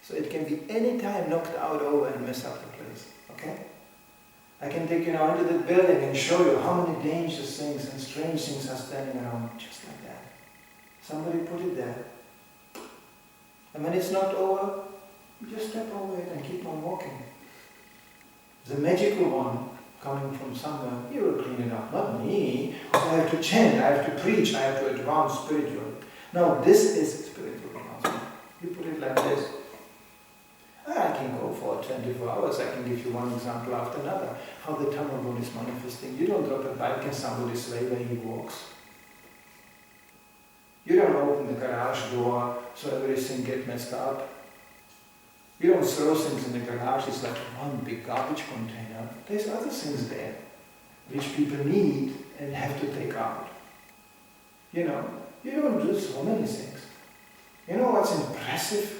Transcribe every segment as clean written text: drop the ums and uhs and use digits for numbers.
So it can be any time knocked out over and mess up the place. Okay? I can take you now into the building and show you how many dangerous things and strange things are standing around just like that. Somebody put it there. And when it's knocked over, you just step over it and keep on walking. The magical one coming from somewhere, he will clean it up, not me. Because I have to chant, I have to preach, I have to advance spiritually. Now this is spiritual advancement. You put it like this. I can go for 24 hours, I can give you one example after another. How the Tamagone is manifesting. You don't drop a bike in somebody's way when he walks. You don't open the garage door so everything gets messed up. You don't throw things in the garage, it's like one big garbage container. There's other things there which people need and have to take out. You know, you don't do so many things. You know what's impressive?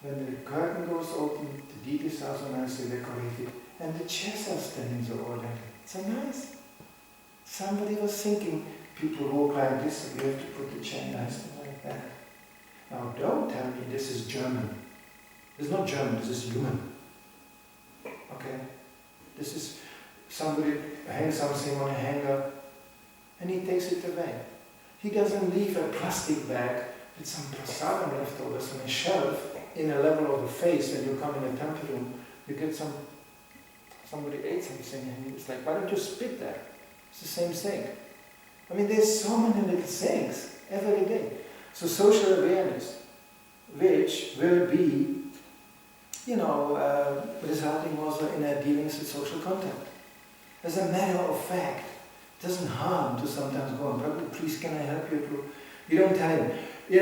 When the curtain goes open, the deities are so nicely decorated, and the chairs are standing so orderly. So nice. Somebody was thinking, people walk like this, so we have to put the chair nicely like that. Now don't tell me this is German. It's not German, this is human. Okay? This is somebody hangs something on a hanger and he takes it away. He doesn't leave a plastic bag with some prasadam leftovers on a shelf in a level of the face. When you come in a temple room, you get somebody ate something and it's like, why don't you spit there? It's the same thing. I mean, there's so many little things every day. So social awareness, which will be resulting also in a dealings with social contact. As a matter of fact, it doesn't harm to sometimes go on, Prabhu, please can I help you to... You don't tell him, you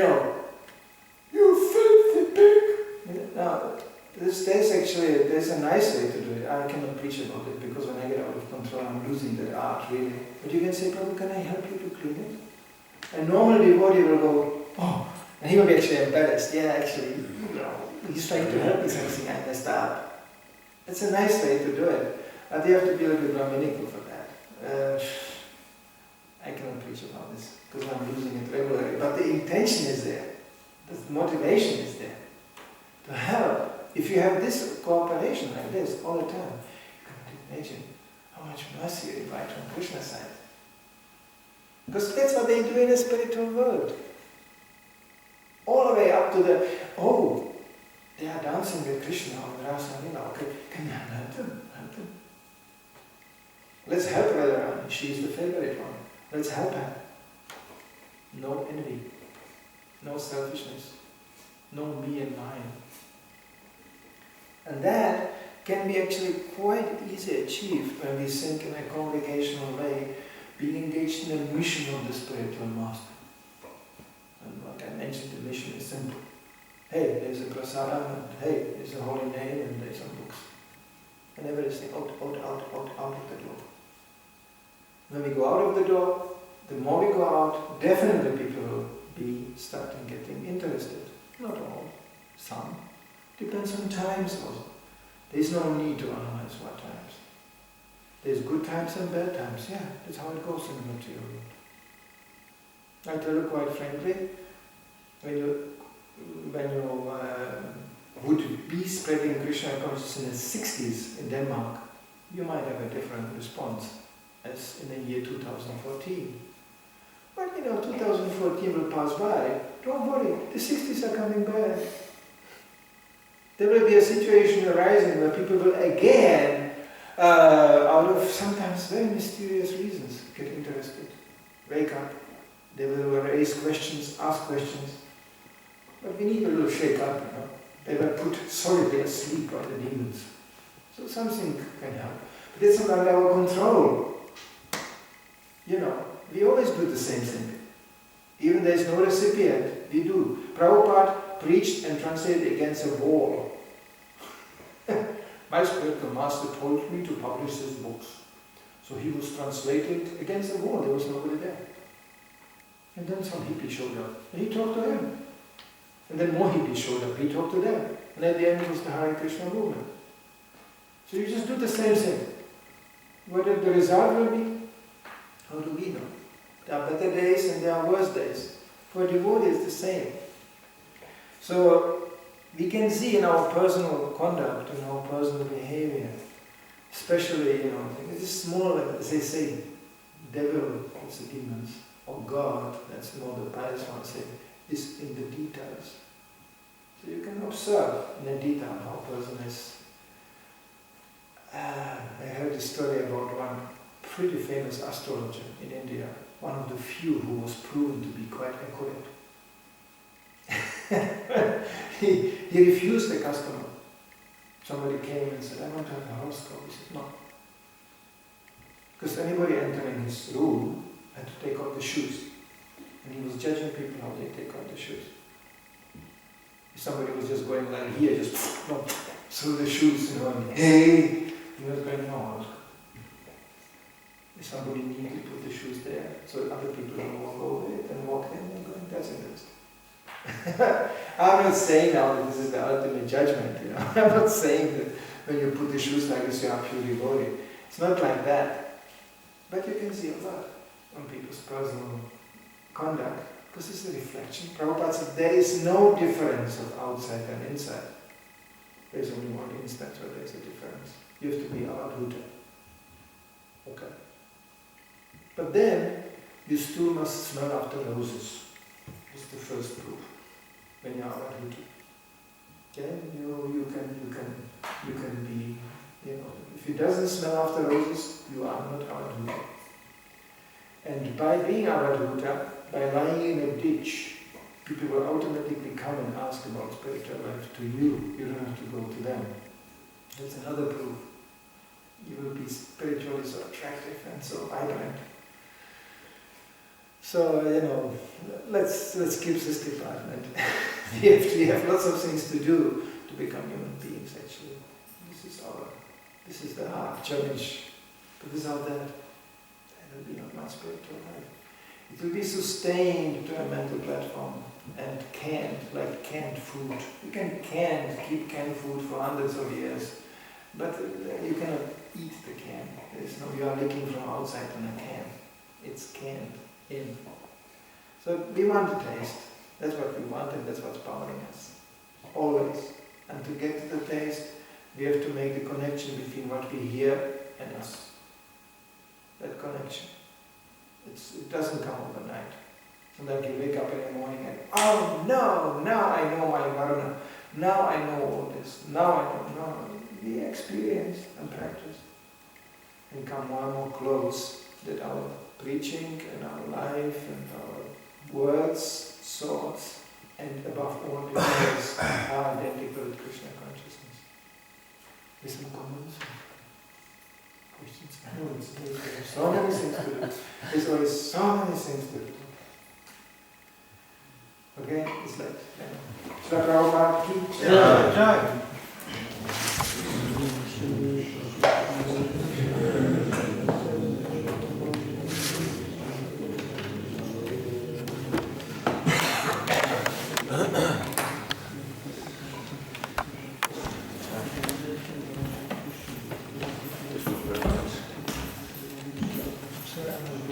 filthy pig! Now, there's a nice way to do it. I cannot preach about it because when I get out of control, I'm losing the art, really. But you can say, Prabhu, can I help you to clean it? And normally the devotee will go, oh, and he will be actually embarrassed. Yeah, actually, he's trying to help me something I messed up. It's a nice way to do it. But you have to be a little bit Brahminical for that. I cannot preach about this because I'm losing it regularly. But the intention is there. The motivation is there. To help. If you have this cooperation like this all the time, you can't imagine how much mercy you invite from Krishna's side. Because that's what they do in the spiritual world. All the way up to the, they are dancing with Krishna on the Rasa Lila. Okay, can you help them? Help them. Let's help Radharani. She is the favorite one. Let's help her. No envy. No selfishness. No me and mine. And that can be actually quite easily achieved when we think in a congregational way, being engaged in a mission of the spiritual master. And like I mentioned, the mission is simple. Hey, there's a prasadam, and hey, there's a holy name, and there's some books. And everything out of the door. When we go out of the door, the more we go out, definitely people will be starting getting interested. Not all, some. Depends on times also. There's no need to analyze what times. There's good times and bad times, yeah, that's how it goes in the material world. I tell you quite frankly, when you would be spreading Krishna consciousness in the 60s in Denmark, you might have a different response as in the year 2014. But 2014 will pass by. Don't worry, the 60s are coming back. There will be a situation arising where people will again, out of sometimes very mysterious reasons, get interested, wake up. They will raise questions, ask questions. But we need a little shake up, They will put solidly asleep on the demons. So something can help. But it's not under our control. We always do the same thing. Even there is no recipient, we do. Prabhupada preached and translated against a wall. My spiritual master told me to publish his books. So he was translated against the wall, there was nobody there. And then some hippie showed up, and he talked to him. And then more hippies showed up, he talked to them. And at the end it was the Hare Krishna movement. So you just do the same thing. Whether the result will be, how do we know? There are better days and there are worse days. For a devotee it's the same. So we can see in our personal conduct, in our personal behavior, especially, it's more like, as they say, devil, also demons, or God, that's more the pious one say, is in the details. So you can observe in a detail how a person is. I heard a story about one pretty famous astrologer in India, one of the few who was proven to be quite accurate. he refused the customer. Somebody came and said, I want to have a horoscope. He said, no. Because anybody entering his room had to take off the shoes. And he was judging people how they take off the shoes. If somebody was just going like here, just through the shoes, and hey, he was going, no. If somebody needed to put the shoes there, so other people don't walk over it and walk in and going, that's interesting. I'm not saying now that this is the ultimate judgment, I'm not saying that when you put the shoes like this you are purely devoted. It's not like that. But you can see a lot on people's personal conduct, because it's a reflection. Prabhupada said there is no difference of outside and inside. There's only one instance where there's a difference. You have to be avadhuta. Okay. But then you still must smell after roses. It's the first proof. When you are avadhuta. Okay? You can be, if it doesn't smell after roses, you are not avadhuta. And by being avadhuta, by lying in a ditch, people will automatically come and ask about spiritual life to you. You don't have to go to them. That's another proof. You will be spiritually so attractive and so vibrant. So, let's skip this department. we have lots of things to do to become human beings, actually. This is the hard challenge. But without that, there will be not much spiritual life. It will be sustained to a mental platform and canned, like canned food. You can keep canned food for hundreds of years, but you cannot eat the can. You are licking from outside on a can. It's canned in. So we want to taste. That's what we want, and that's what's powering us. Always. And to get to the taste, we have to make the connection between what we hear and us. That connection. It doesn't come overnight. So like you wake up in the morning and, oh no, now I know my varna. Now I know all this. Now I know. No, we experience and practice. And come more and more close that our preaching and our life and our words, thoughts, and above all desires are identical with Krishna consciousness. Listen, comments? Questions? There's so many things to do. There's always so many things to do. Okay? It's like, Shri Prabhupada ki jai.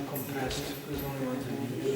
Compressed. There's only one thing to do.